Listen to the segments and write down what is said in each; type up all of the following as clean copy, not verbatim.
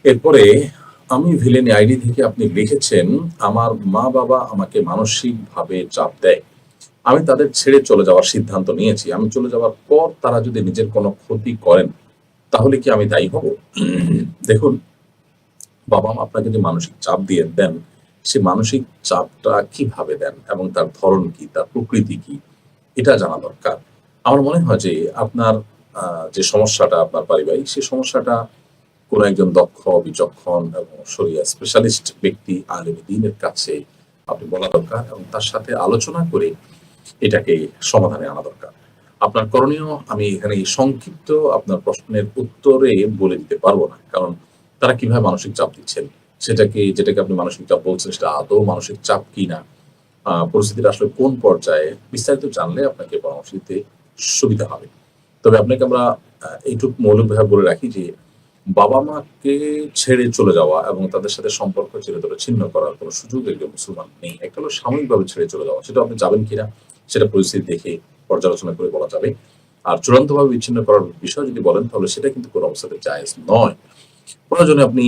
এরপরে আমি villain ID থেকে আপনি লিখেছেন, আমার মা বাবা আমাকে মানসিকভাবে চাপ দেয়। আমি তাদের ছেড়ে চলে যাওয়ার সিদ্ধান্ত নিয়েছি। আমি চলে যাওয়ার পর তারা যদি নিজের কোনো ক্ষতি করেন, তাহলে কি আমি দায়ী হব? দেখুন, বাবা-মা আপনাকে যে মানসিক চাপ দিয়ে দেন, সে মানসিক চাপটা কিভাবে দেন এবং তার ধরন কি, তার প্রকৃতি কি, এটা জানা দরকার। আমার মনে হয় যে আপনার যে সমস্যাটা আপনার পারিবারিক, সে সমস্যাটা কোনো একজন দক্ষ, বিচক্ষণ এবং শরিয়া স্পেশালিস্ট ব্যক্তি আলেম দ্বীনের কাছে আপনি বলা দরকার এবং তার সাথে আলোচনা করে এটাকে সমাধানে আনা দরকার। আপনার করণীয় আমি এখানে এই সংক্ষিপ্ত আপনার প্রশ্নের উত্তরে বলে দিতে পারব না। কারণ তারা কিভাবে মানসিক চাপ দিচ্ছেন, যেটাকে আপনি মানসিক চাপ বলছেন, সেটা আদৌ মানসিক চাপ কিনা, পরিস্থিতিটা আসলে কোন পর্যায়ে, বিস্তারিত জানলে আপনাকে পরামর্শ দিতে সুবিধা হবে। তবে আপনাকে আমরা এইটুকু মৌলিকভাবে বলে রাখি যে বাবা-মাকে ছেড়ে চলে যাওয়া এবং তাদের সাথে সম্পর্ক চিরতরে ছিন্ন করার কোনো সুযোগ একজন মুসলমান নেই। একটা হলো সাময়িকভাবে ছেড়ে চলে যাওয়া। সেটা আপনি যাবেন কিনা সেটা পরিস্থিতি দেখে পর্যালোচনা করে বলা যাবে। আর চূড়ান্তভাবে বিচ্ছিন্ন করার বিষয় যদি বলেন, তাহলে সেটা কিন্তু কোনো অবস্থাতে জায়েজ নয়। প্রয়োজনে আপনি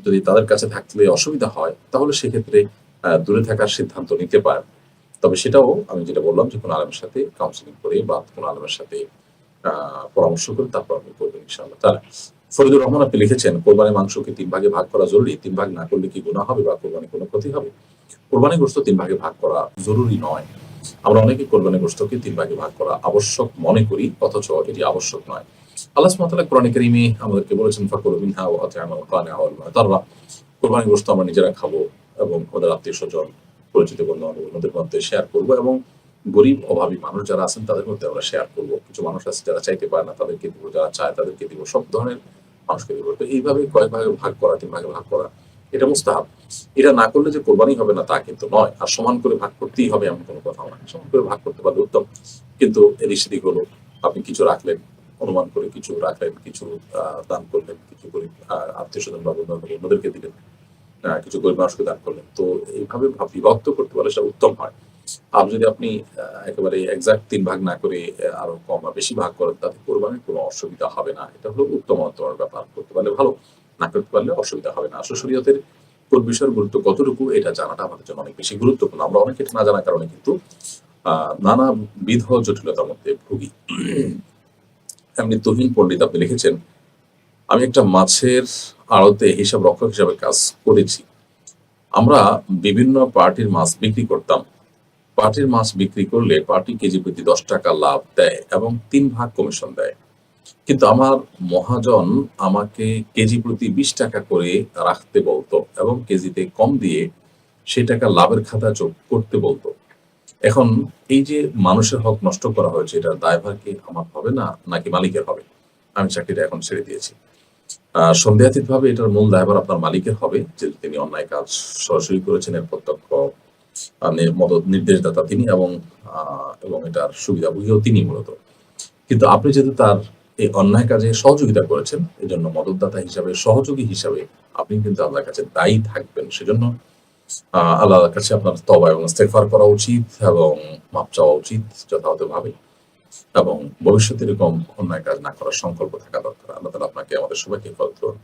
যদি তাদের কাছে থাকলে অসুবিধা হয়, তাহলে সেক্ষেত্রে দূরে থাকার সিদ্ধান্ত নিতে পারেন। তবে সেটাও আমি যেটা বললাম যে কোনো আলেমের সাথে কাউন্সেলিং করে বা কোনো আলেমের সাথে পরামর্শ করে তারপর আপনি করবেন ইনশাআল্লাহ তাআলা। ফরিদুর রহমান আপনি লিখেছেন, কোরবানির মাংস কি ৩ ভাগে ভাগ করা জরুরি? ৩ ভাগ না করলে কি গুনাহ হবে বা কোরবানির কোনো ক্ষতি হবে? কোরবানির গোশত ৩ ভাগে ভাগ করা জরুরি নয়। আমরা অনেকে কোরবানির গোশতকে ৩ ভাগে ভাগ করা আবশ্যক মনে করি, অথচ এটি আবশ্যক নয়। আল্লাহ সুবহানাহু ওয়া তাআলা কোরআনে কারীমে আমাদেরকে বলেছেন, ফাকুলু মিনহা ওয়া আত'ইমুল কানি'a ওয়াল মু'তাররা। কোরবানির গোশত আমরা নিজেরা খাবো এবং আমাদের আত্মীয়স্বজন, পরিচিত বন্ধু-বান্ধবের মধ্যে শেয়ার করব এবং গরিব অভাবী মানুষ যারা আছেন তাদের মধ্যে আমরা শেয়ার করব। কিছু মানুষ আছে যারা চাইতে পারে না, তাদেরকে দিব, যারা চায় তাদেরকে দিব। সব ধরনের মানুষকে দিব। তো এইভাবে কয়েক ভাগে ভাগ করা, ৩ ভাগে ভাগ করা, এটা মুস্তাহাব। এটা না করলে যে কোরবানি হবে না তা কিন্তু নয়। আর সমান করে ভাগ করতেই হবে এমন কোনো কথাও নয়। সমান করে ভাগ করতে পারলে উত্তম। কিন্তু এদিক সেদিক হলো, আপনি কিছু রাখলেন, অনুমান করে কিছু রাখলেন, কিছু দান করলেন, কিছু গরিব আত্মীয়স্বজন বা বন্ধু-বান্ধব অন্যদেরকে দিলেন, কিছু গরিব মানুষকে দান করলেন। তো এইভাবে বিভক্ত করতে পারলে সেটা উত্তম হয়। আর যদি আপনি একেবারে এক্সাক্ট ৩ ভাগ না করে আরো কম বা বেশি ভাগ করেন, তাতে কোরবানির কোনো অসুবিধা হবে না। এটা হলো উত্তমতর ব্যাপার। করতে পারলে ভালো, না করতে পারলে অসুবিধা হবে না। আসলে শরীয়তের কোন বিষয়ের গুরুত্ব কতটুকু, এটা জানাটা আমাদের জন্য অনেক বেশি গুরুত্বপূর্ণ। আমরা অনেকে এটা না জানার কারণে কিন্তু নানাবিধ জটিলতার মধ্যে ভুগি। এমনি তুহিন পণ্ডিত আপনি লিখেছেন, আমি একটা মাছের আড়তে হিসাব রক্ষক হিসাবে কাজ করেছি। আমরা বিভিন্ন পার্টির মাছ বিক্রি করতাম। পার্টির মাছ বিক্রি করলে পার্টি কেজি প্রতি ৳১০ লাভ দেয় এবং ৩ ভাগ কমিশন দেয়। কিন্তু আমার মহাজন আমাকে কেজি প্রতি ৳২০ করে রাখতে বলত এবং কেজিতে কম দিয়ে সেই টাকা লাভের খাতায় যোগ করতে বলত। এখন এই যে মানুষের হক নষ্ট করা হয়েছে, এটার দায়ভার কি আমার হবে না নাকি মালিকের হবে? আমি চাকরিটা এখন ছেড়ে দিয়েছি। সন্দেহাতীতভাবে এটার মূল দায়ভার আপনার মালিকের হবে, যেহেতু তিনি অন্যায় কাজ সরাসরি করেছেন, এর প্রত্যক্ষ মদত নির্দেশদাতা তিনি এবং এটার সুবিধাভোগীও তিনি মূলত। কিন্তু আপনি যেহেতু তার এই অন্যায় কাজে সহযোগিতা করেছেন, এজন্য মদতদাতা হিসাবে, সহযোগী হিসাবে আপনি কিন্তু আল্লাহর কাছে দায়ী থাকবেন। সেজন্য আল্লাহর কাছে আপনার তওবা এবং ইস্তেগফার করা উচিত এবং মাফ চাওয়া উচিত যথাযথভাবে, এবং ভবিষ্যতে এরকম অন্যায় কাজ না করার সংকল্প থাকা দরকার। আল্লাহ তাআলা আপনাকে আমাদের সবাইকে হেফাজত করুন।